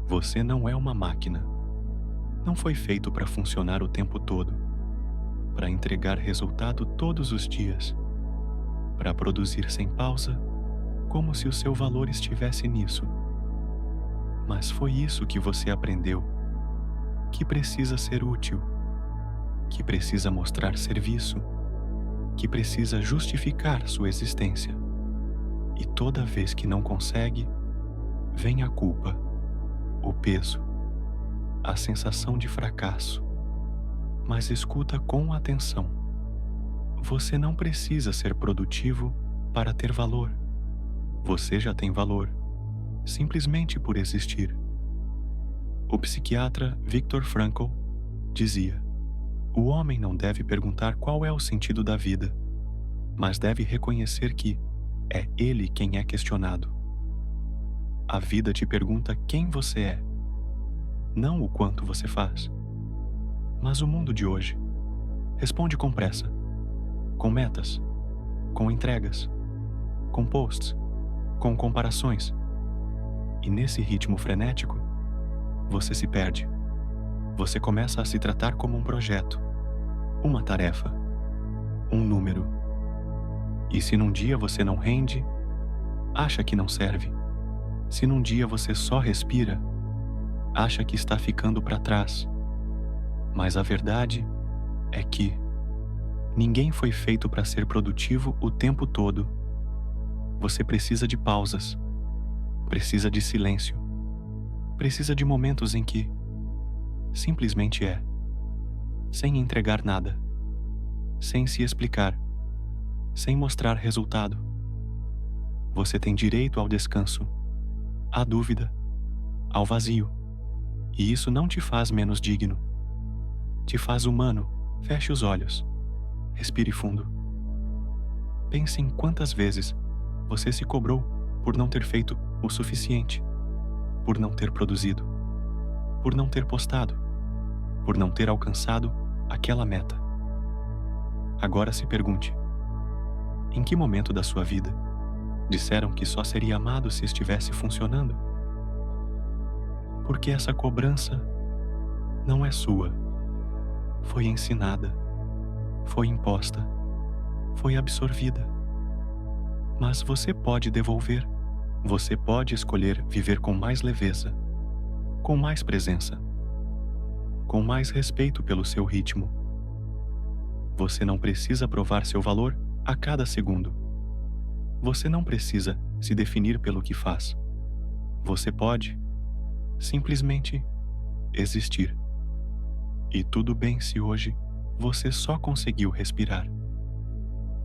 Você não é uma máquina. Não foi feito para funcionar o tempo todo, para entregar resultado todos os dias, para produzir sem pausa, como se o seu valor estivesse nisso. Mas foi isso que você aprendeu, que precisa ser útil, que precisa mostrar serviço, que precisa justificar sua existência. E toda vez que não consegue, vem a culpa, o peso, a sensação de fracasso. Mas escuta com atenção. Você não precisa ser produtivo para ter valor. Você já tem valor, simplesmente por existir. O psiquiatra Viktor Frankl dizia: o homem não deve perguntar qual é o sentido da vida, mas deve reconhecer que é ele quem é questionado. A vida te pergunta quem você é, não o quanto você faz. Mas o mundo de hoje responde com pressa, com metas, com entregas, com posts, com comparações. E nesse ritmo frenético, você se perde. Você começa a se tratar como um projeto, uma tarefa, um número. E se num dia você não rende, acha que não serve. Se num dia você só respira, acha que está ficando para trás. Mas a verdade é que ninguém foi feito para ser produtivo o tempo todo. Você precisa de pausas, precisa de silêncio, precisa de momentos em que simplesmente é, sem entregar nada, sem se explicar, sem mostrar resultado. Você tem direito ao descanso, à dúvida, ao vazio. E isso não te faz menos digno. Te faz humano. Feche os olhos. Respire fundo. Pense em quantas vezes você se cobrou por não ter feito o suficiente, por não ter produzido, por não ter postado, por não ter alcançado aquela meta. Agora se pergunte: em que momento da sua vida disseram que só seria amado se estivesse funcionando? Porque essa cobrança não é sua. Foi ensinada, foi imposta, foi absorvida. Mas você pode devolver. Você pode escolher viver com mais leveza, com mais presença, com mais respeito pelo seu ritmo. Você não precisa provar seu valor a cada segundo. Você não precisa se definir pelo que faz. Você pode simplesmente existir. E tudo bem se hoje você só conseguiu respirar.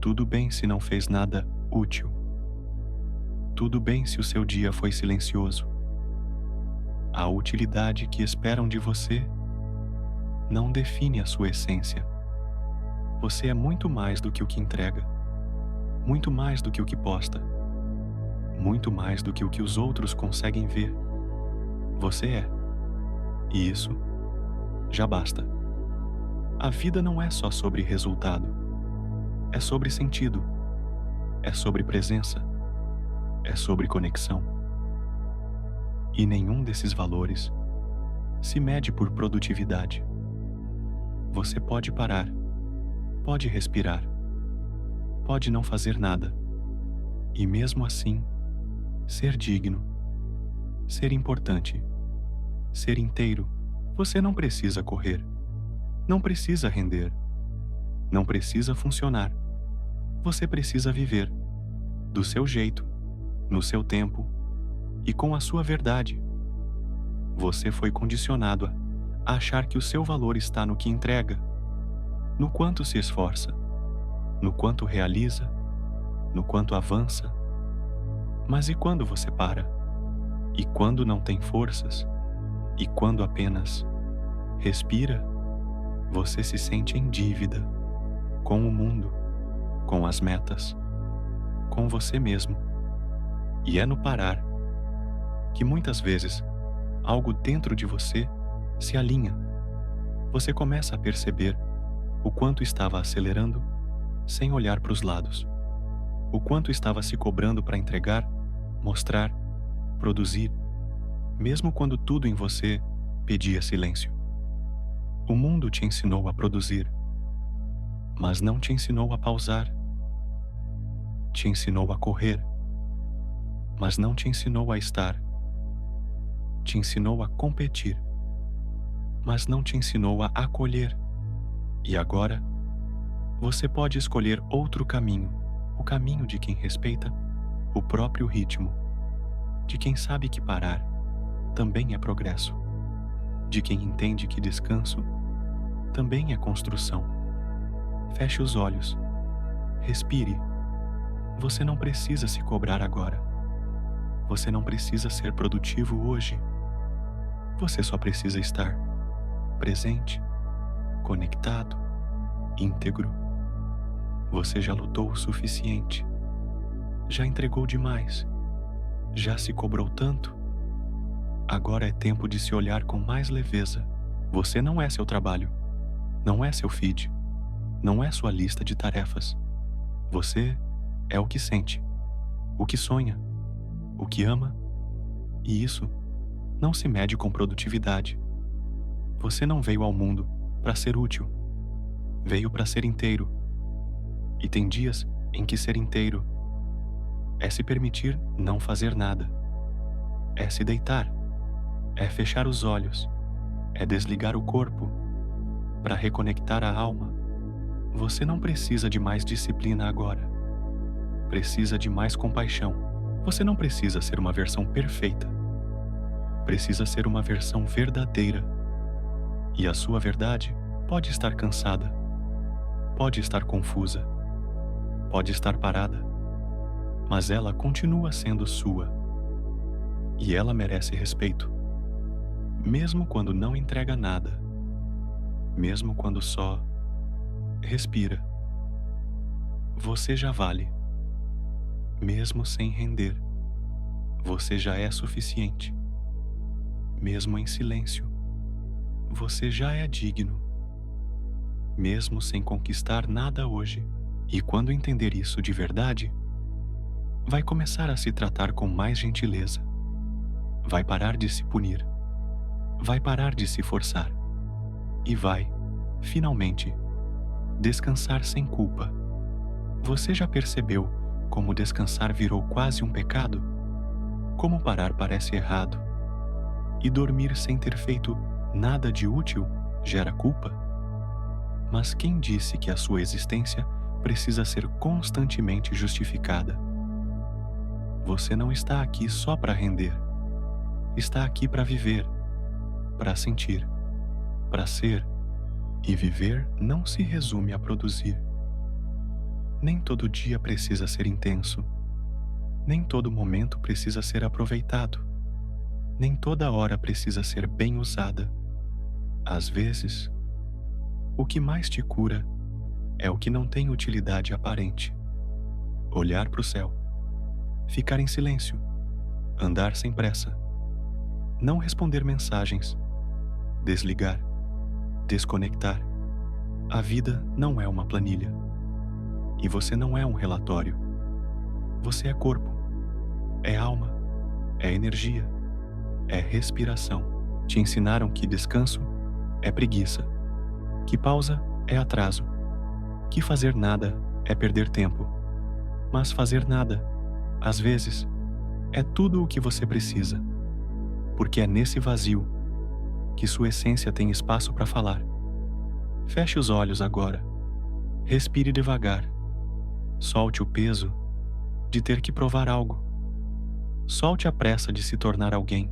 Tudo bem se não fez nada útil. Tudo bem se o seu dia foi silencioso. A utilidade que esperam de você não define a sua essência. Você é muito mais do que o que entrega, muito mais do que o que posta, muito mais do que o que os outros conseguem ver. Você é. E isso já basta. A vida não é só sobre resultado. É sobre sentido. É sobre presença. É sobre conexão. E nenhum desses valores se mede por produtividade. Você pode parar, pode respirar, pode não fazer nada, e mesmo assim, ser digno, ser importante, ser inteiro. Você não precisa correr, não precisa render, não precisa funcionar. Você precisa viver, do seu jeito, no seu tempo e com a sua verdade. Você foi condicionado a achar que o seu valor está no que entrega, no quanto se esforça, no quanto realiza, no quanto avança. Mas e quando você para? E quando não tem forças? E quando apenas respira? Você se sente em dívida com o mundo, com as metas, com você mesmo. E é no parar que muitas vezes algo dentro de você se alinha. Você começa a perceber o quanto estava acelerando sem olhar para os lados, o quanto estava se cobrando para entregar, mostrar, produzir, mesmo quando tudo em você pedia silêncio. O mundo te ensinou a produzir, mas não te ensinou a pausar. Te ensinou a correr, mas não te ensinou a estar. Te ensinou a competir, mas não te ensinou a acolher. E agora, você pode escolher outro caminho, o caminho de quem respeita o próprio ritmo, de quem sabe que parar também é progresso, de quem entende que descanso também é construção. Feche os olhos, respire. Você não precisa se cobrar agora. Você não precisa ser produtivo hoje. Você só precisa estar presente, conectado, íntegro. Você já lutou o suficiente. Já entregou demais. Já se cobrou tanto. Agora é tempo de se olhar com mais leveza. Você não é seu trabalho. Não é seu feed. Não é sua lista de tarefas. Você é o que sente, o que sonha, o que ama. E isso não se mede com produtividade. Você não veio ao mundo para ser útil. Veio para ser inteiro. E tem dias em que ser inteiro é se permitir não fazer nada. É se deitar. É fechar os olhos. É desligar o corpo para reconectar a alma. Você não precisa de mais disciplina agora. Precisa de mais compaixão. Você não precisa ser uma versão perfeita. Precisa ser uma versão verdadeira. E a sua verdade pode estar cansada. Pode estar confusa. Pode estar parada. Mas ela continua sendo sua. E ela merece respeito. Mesmo quando não entrega nada. Mesmo quando só respira. Você já vale. Mesmo sem render, você já é suficiente. Mesmo em silêncio, você já é digno. Mesmo sem conquistar nada hoje. E quando entender isso de verdade, vai começar a se tratar com mais gentileza. Vai parar de se punir. Vai parar de se forçar. E vai, finalmente, descansar sem culpa. Você já percebeu como descansar virou quase um pecado? Como parar parece errado? E dormir sem ter feito nada de útil gera culpa? Mas quem disse que a sua existência precisa ser constantemente justificada? Você não está aqui só para render. Está aqui para viver, para sentir, para ser. E viver não se resume a produzir. Nem todo dia precisa ser intenso. Nem todo momento precisa ser aproveitado. Nem toda hora precisa ser bem usada. Às vezes, o que mais te cura é o que não tem utilidade aparente. Olhar para o céu. Ficar em silêncio. Andar sem pressa. Não responder mensagens. Desligar. Desconectar. A vida não é uma planilha. E você não é um relatório. Você é corpo. É alma. É energia. É respiração. Te ensinaram que descanso é preguiça. Que pausa é atraso. Que fazer nada é perder tempo. Mas fazer nada, às vezes, é tudo o que você precisa. Porque é nesse vazio que sua essência tem espaço para falar. Feche os olhos agora. Respire devagar. Solte o peso de ter que provar algo. Solte a pressa de se tornar alguém.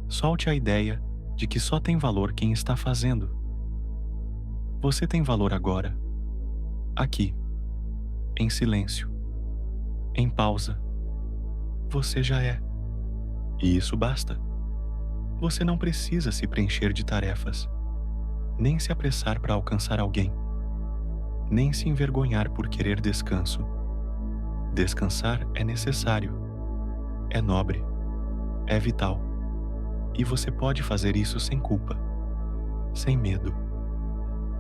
Solte a ideia de que só tem valor quem está fazendo. Você tem valor agora. Aqui. Em silêncio. Em pausa. Você já é. E isso basta. Você não precisa se preencher de tarefas, nem se apressar para alcançar alguém, nem se envergonhar por querer descanso. Descansar é necessário, é nobre, é vital. E você pode fazer isso sem culpa, sem medo,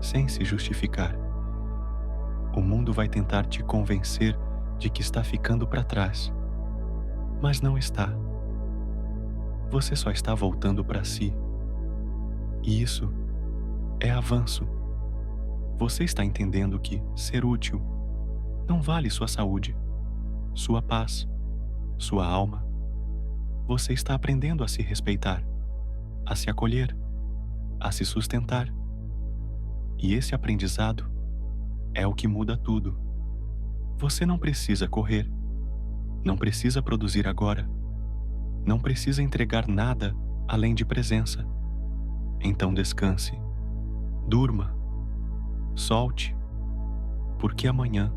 sem se justificar. O mundo vai tentar te convencer de que está ficando para trás, mas não está. você só está voltando para si. E isso é avanço. Você está entendendo que ser útil não vale sua saúde, sua paz, sua alma. Você está aprendendo a se respeitar, a se acolher, a se sustentar. E esse aprendizado é o que muda tudo. Você não precisa correr, não precisa produzir agora, não precisa entregar nada além de presença. Então descanse, durma, solte, porque amanhã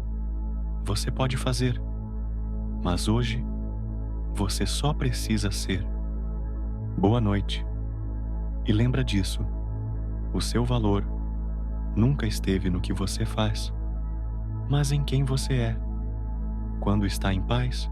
você pode fazer, mas hoje você só precisa ser. Boa noite. E lembra disso, o seu valor nunca esteve no que você faz, mas em quem você é. Quando está em paz,